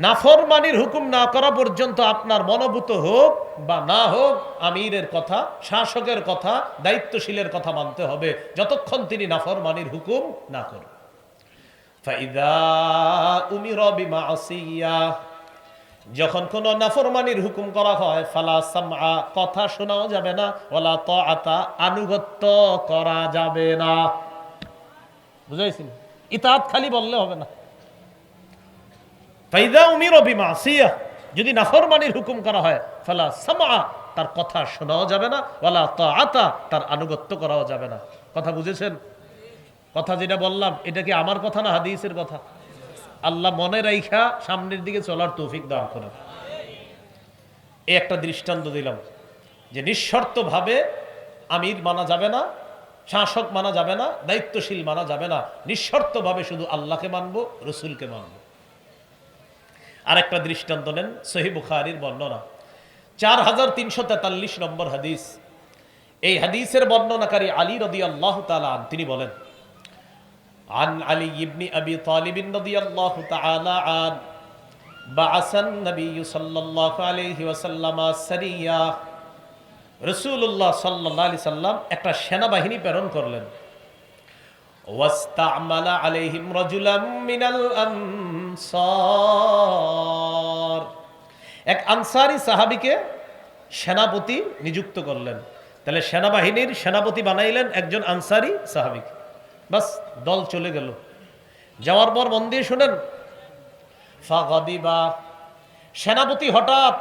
নাফরমানির হুকুম না করা পর্যন্ত আপনার মনোভূত হোক বা না হোক আমিরের কথা, শাসকের কথা, দায়িত্বশীলের কথা মানতে হবে যতক্ষণ তিনি নাফরমানির হুকুম না করেন। ফাইদা উমিরা বিমাসিয়া, যখন কোন নাফরমানির হুকুম করা হয়, ফালা সামআ, কথা শোনাও যাবে না, ওয়ালা তাআতা, আনুগত্য করা যাবে না। বুঝাইছেন? ইতাআত খালি বললে হবে না। ফাইদা উমিরা বিমাসিয়া, যদি নাফরমানির হুকুম করা হয়, ফালা সামআ, তার কথা শোনাও যাবে না, ওয়ালা তাআতা, তার আনুগত্য করাও যাবে না। কথা বুঝেছেন? কথা যেটা বললাম এটা কি আমার কথা না হাদিসের কথা? আল্লাহ মনে রাইখা সামনের দিকে চলার তৌফিক দান করেন। এই একটা দৃষ্টান্ত দিলাম যে নিঃশর্তভাবে আমির মানা যাবে না, শাসক মানা যাবে না, দায়িত্বশীল মানা যাবে না, নিঃশর্তভাবে শুধু আল্লাহকে মানব, রসুলকে মানব। আরেকটা দৃষ্টান্ত নেন, সহিহ বুখারীর বর্ণনা 4343 নম্বর হাদিস। এই হাদিসের বর্ণনাকারী আলী রাদিয়াল্লাহু তাআলা আনহু, তিনি বলেন, عن علي بن أبي طالب رضي الله تعالى عنه بعث النبي صلى الله عليه وسلم سريا, রাসূলুল্লাহ সাল্লাল্লাহু আলাইহি সাল্লাম একটা সেনাবাহিনী প্রেরণ করলেন। ওয়াস্তা'মালা আলাইহিম রাজুলাম মিনাল আনসার, এক আনসারী সাহাবীকে সেনাপতি নিযুক্ত করলেন। তাহলে সেনাবাহিনীর সেনাপতি বানাইলেন একজন আনসারী সাহাবীকে। বাস, দল চলে গেল। যাওয়ার পর মন দিয়ে শুনেন, ফাগাদিবা, সেনাপতি হঠাৎ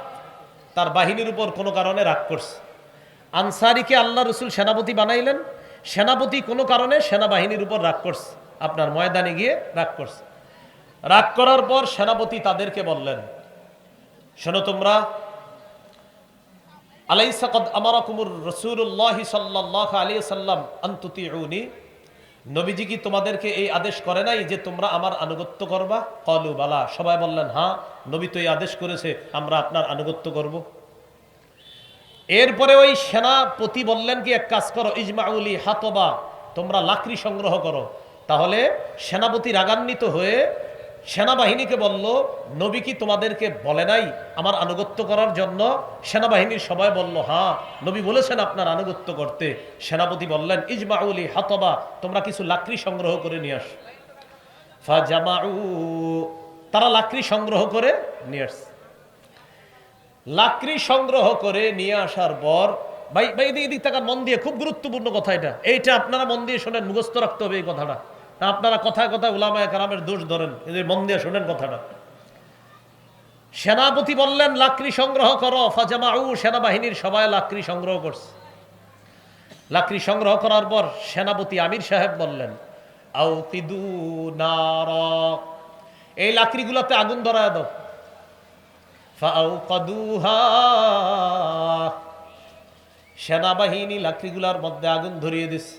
তার বাহিনীর উপর কোনো কারণে রাগ করছে। আনসারীকে আল্লাহ রসুল সেনাপতি বানাইলেন, সেনাপতি কোনো কারণে সেনাবাহিনীর উপর রাগ করছে, আপনার ময়দানে গিয়ে রাগ করছে। রাগ করার পর সেনাপতি তাদেরকে বললেন, শোনো তোমরা, আলাইসা কদ আমারাকুমুর রাসূলুল্লাহ সাল্লাল্লাহু আলাইহি ওয়াসাল্লাম আন তুতিউনি, নবীজি কি তোমাদেরকে এই আদেশ করে নাই যে তোমরা আমার আনুগত্য করবা? ক্বালু বালা, সবাই বললেন হ্যাঁ, নবী তো এই আদেশ করেছে, আমরা আপনার আনুগত্য করব। এরপরে ওই সেনাপতি বললেন কি, এক কাজ করো, ইজমাউলি হাতবা, তোমরা লাকড়ি সংগ্রহ করো। তাহলে সেনাপতি রাগান্বিত হয়ে সেনাবাহিনীকে বলল, নবী কি তোমাদেরকে বলে নাই আমার আনুগত্য করার জন্য? সেনাবাহিনীর সবাই বলল হ্যাঁ, নবী বলেছেন আপনার আনুগত্য করতে। সেনাপতি বললেন, ইজমাউলি হাতবা, তোমরা কিছু লাকড়ি সংগ্রহ করে নিয়ে আস। ফাজামাউ, তারা লাকড়ি সংগ্রহ করে নিয়ে আস। লাকড়ি সংগ্রহ করে নিয়ে আসার পর, ভাই ভাই এদিক তাকান মন দিয়ে, খুব গুরুত্বপূর্ণ কথা এটা, এইটা আপনারা মন দিয়ে শোনেন, মুখস্থ রাখতে হবে এই কথাটা। আপনারা কথায় কথায় উলামায়ে কেরামের দোষ ধরেন, এদের মন দিয়ে শোনেন কথাটা। সেনাপতি বললেন লাকড়ি সংগ্রহ করো। ফাজামাউ, সেনাবাহিনীর সবাই লাকড়ি সংগ্রহ করছে। লাকড়ি সংগ্রহ করার পর সেনাপতি আমির সাহেব বললেন, আউকিদু নারা, এই লাকড়িগুলোতে আগুন ধরায় দাও। ফাআউকাদুহা, সেনাবাহিনী লাকড়িগুলার মধ্যে আগুন ধরিয়ে দিছে।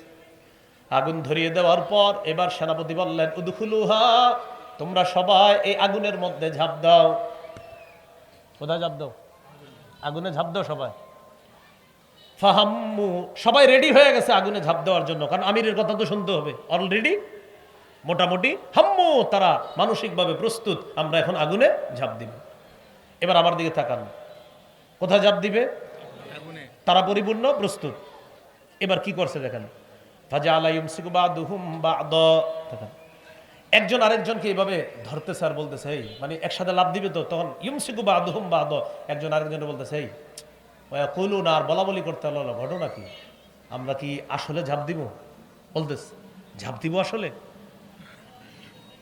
আগুন ধরিয়ে দেওয়ার পর এবার সেনাপতি বললেন, উদখুলুহা, তোমরা সবাই এই আগুনের মধ্যে ঝাঁপ দাও। কোথায় ঝাঁপ দাও? আগুনে ঝাঁপ দাও সবাই। ফাহাম্মু, সবাই রেডি হয়ে গেছে আগুনে ঝাঁপ দেওয়ার জন্য, কারণ আমিরের কথা তো শুনতে হবে। অলরেডি মোটামুটি হাম্মু, তারা মানসিকভাবে প্রস্তুত, আমরা এখন আগুনে ঝাঁপ দিব। এবার আমার দিকে তাকান, কোথায় ঝাঁপ দিবে? তারা পরিপূর্ণ প্রস্তুত। এবার কি করছে দেখেন, ফাজাআলা ইউমসিকু বাদুহুম বা'দা, একজন আরেকজনকে এইভাবে ধরতেছে আর বলতেছে, এই মানে একসাথে লাভ দিবে তো, তখন ইউমসিকু বাদুহুম বা'দা, একজন আরেকজনের বলতেছে, এই ওয়ায়াকুলুনা, আর বলা বলি করতে হলো, ঘটনা কি, আমরা কি আসলে ঝাঁপ দিব? বলতেছে ঝাঁপ দিব আসলে।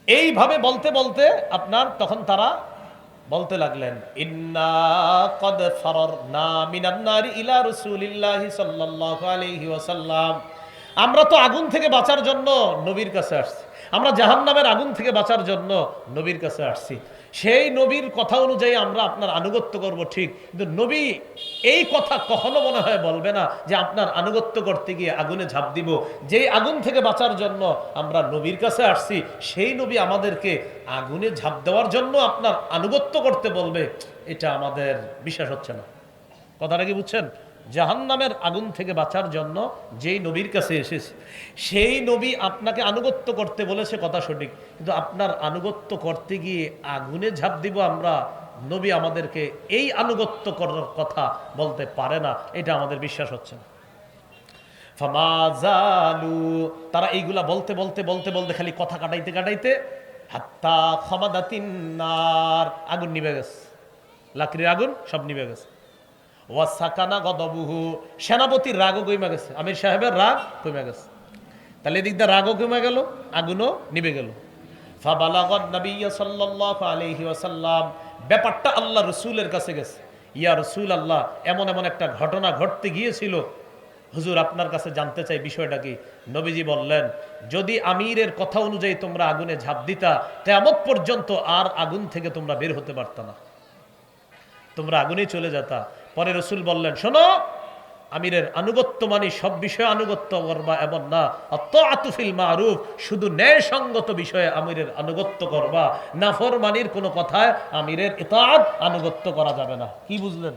এইভাবে বলতে বলতে আপনার তখন তারা বলতে লাগলেন, ইন্না কদ ফারারনা মিনান নারি ইলা রাসূলিল্লাহি সাল্লাল্লাহু আলাইহি ওয়াসাল্লাম, আমরা তো আগুন থেকে বাঁচার জন্য নবীর কাছে আসছি, আমরা জাহান্নামের আগুন থেকে বাঁচার জন্য নবীর কাছে আসছি। সেই নবীর কথা অনুযায়ী আমরা আপনার আনুগত্য করব, ঠিক, কিন্তু নবী এই কথা কখনো মনে হয় বলবে না যে আপনার আনুগত্য করতে গিয়ে আগুনে ঝাঁপ দিব। যেই আগুন থেকে বাঁচার জন্য আমরা নবীর কাছে আসছি, সেই নবী আমাদেরকে আগুনে ঝাঁপ দেওয়ার জন্য আপনার আনুগত্য করতে বলবে, এটা আমাদের বিশ্বাস হচ্ছে না। কথাটা কি বুঝছেন? জাহান্নামের আগুন থেকে বাঁচার জন্য যেই নবীর কাছে এসেছে সেই নবী আপনাকে আনুগত্য করতে বলেছে, কথা সঠিক, কিন্তু আপনার আনুগত্য করতে গিয়ে আগুনে ঝাঁপ দিব আমরা, নবী আমাদেরকে এই আনুগত্য করার কথা বলতে পারে না, এটা আমাদের বিশ্বাস হচ্ছে না। ফামাজালু, তারা এইগুলা বলতে বলতে বলতে বলতে খালি কথা কাটাইতে কাটাইতে হাত্তা খামাদাতিন নার, আগুন নিভে গেছে, লাকড়ির আগুন সব নিভে গেছে। ওয়াসাকানা গদবুহু, সেনাপতির রাগও কমে গেছে, আমির সাহেবের রাগ কমে গেছে। তাহলে এদিক দিয়ে রাগও কমে গেল, আগুনও নিভে গেল। ফাবালাগান নবিয়্য সাল্লাল্লাহু আলাইহি ওয়াসাল্লাম, ব্যাপারটা আল্লাহ রসুলের কাছে গেছে। ইয়া রসুল আল্লাহ, এমন এমন একটা ঘটনা ঘটতে গিয়েছিল, হুজুর আপনার কাছে জানতে চাই বিষয়টা কি। নবীজি বললেন, যদি আমিরের কথা অনুযায়ী তোমরা আগুনে ঝাঁপ দিতা, কিয়ামত পর্যন্ত আর আগুন থেকে তোমরা বের হতে পারত না, তোমরা আগুনেই চলে যেতা। পরে রসুল বললেন, শোনো, আমিরের আনুগত্য মানে সব বিষয়ে আনুগত্য করবা এমন না, আত্তাআতু ফিল মারুফ, শুধু ন্যায়সঙ্গত বিষয়ে আমিরের আনুগত্য করবা, নাফরমানির কোনো কথায় আমিরের ইতাআত আনুগত্য করা যাবে না। কি বুঝলেন?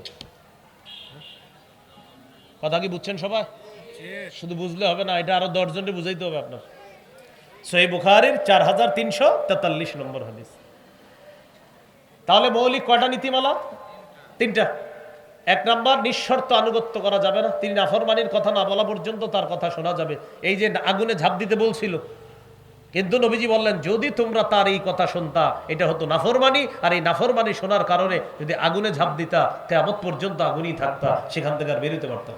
কথা কি বুঝছেন সবাই? শুধু বুঝলে হবে না, এটা আরো 10 জনকে বুঝাইতে হবে আপনার। সহিহ বুখারীর 4343 নম্বর হাদিস। তাহলে মৌলিক কয়টা নীতিমালা? 3টা। 1 নাম্বার, নিঃশর্ত আনুগত্য করা যাবে না, তিনি নাফরমানির কথা না বলা পর্যন্ত তার কথা শোনা যাবে। এই যে আগুনে ঝাঁপ দিতে বলছিল, কিন্তু নবীজি বললেন যদি তোমরা তার এই কথা শুনতা, এটা হতো নাফরমানি, আর এই নাফরমানি শোনার কারণে যদি আগুনে ঝাঁপ দিতা, কিয়ামত পর্যন্ত আগুনই থাকতা, সেখান থেকে আর বেরোতে পারতাম।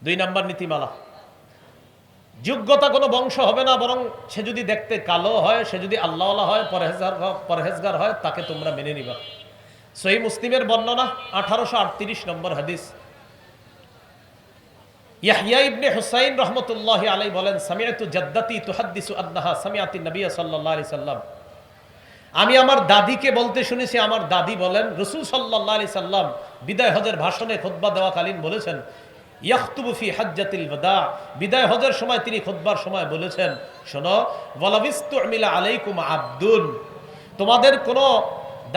2 নাম্বার নীতিমালা, যোগ্যতা কোনো বংশ হবে না, বরং সে যদি দেখতে কালো হয়, সে যদি আল্লাহওয়ালা হয়, পরহেজগার হয়, তাকে তোমরা মেনে নিবা। সহিহ মুসলিমের বর্ণনা 1838 নম্বর হাদিস। ইয়াহইয়া ইবনে হুসাইন রাহমাতুল্লাহি আলাইহি বলেন, সামিআতু জাদ্দাতি তুহাদ্দিসু আন্নাহা সামিআতিন নবী সাল্লাল্লাহু আলাইহি সাল্লাম, আমি আমার দাদিকে বলতে শুনেছি, আমার দাদি বলেন রাসূল সাল্লাল্লাহু আলাইহি সাল্লাম বিদায় হজের ভাষণে খুতবা দেওয়াকালীন বলেছেন, ইয়াখতুবু ফি হাজ্জাতিল ওয়াদা, বিদায় হজের সময় তিনি খুতবার সময় বলেছেন, শোনো, ওয়ালাবিস্তুমিলা আলাইকুম আবদুন, তোমাদের কোনো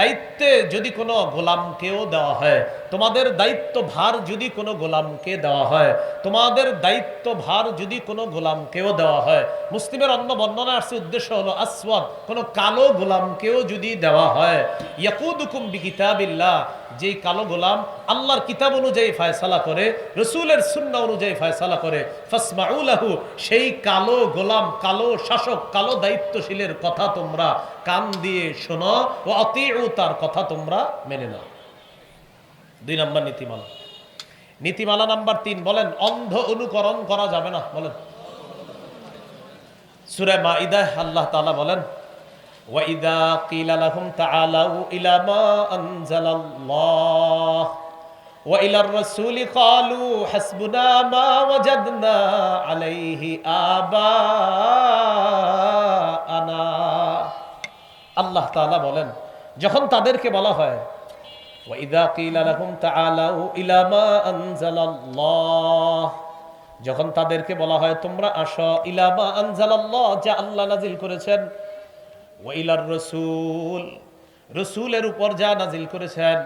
দায়িত্বে যদি কোনো গোলামকেও দেওয়া হয়, তোমাদের দায়িত্ব ভার যদি কোনো গোলামকে দেওয়া হয়, তোমাদের দায়িত্ব ভার যদি কোনো গোলামকেও দেওয়া হয়, মুসলিমের অন্য বর্ণনা আসছে উদ্দেশ্য হলো আসওয়াদ, কোনো কালো গোলামকেও যদি দেওয়া হয়, ইয়াকুদুকুম বিকিতাবিল্লাহ, যেই কালো গোলাম আল্লাহর কিতাব অনুযায়ী ফয়সালা করে, রসুলের সুন্নাহ অনুযায়ী ফয়সালা করে, ফাসমাউ লাহু, সেই কালো গোলাম, কালো শাসক, কালো দায়িত্বশীলের কথা তোমরা কান দিয়ে শোনো, ও আতিউ, তার কথা তোমরা মেনে নাও। 2 নম্বর নীতিমালা। নীতিমালা নাম্বার 3 বলেন, অন্ধ অনুকরণ করা যাবে না। বলেন, সূরা মাইদাহ আল্লাহ তাআলা বলেন, ওয়াইদা কিলা লাহুম তাআলাউ ইলা মা আনজালাল্লাহ ওয়া ইলার রাসূলি ক্বালু হাসবুনা মা ওয়াজাদনা আলাইহি আবাআনা। আল্লাহ তাআলা বলেন, যখন তাদেরকে বলা হয়, ওয়াইদা কিলা লাহুম তাআলাউ ইলা মা আনজালাল্লাহ, যখন তাদেরকে বলা হয় তোমরা আসো, ইলা মা আনজালাল্লাহ, যা আল্লাহ নাজিল করেছেন, ওয়াইলার রসুল, রসুলের উপর যা নাজিল করেছেন,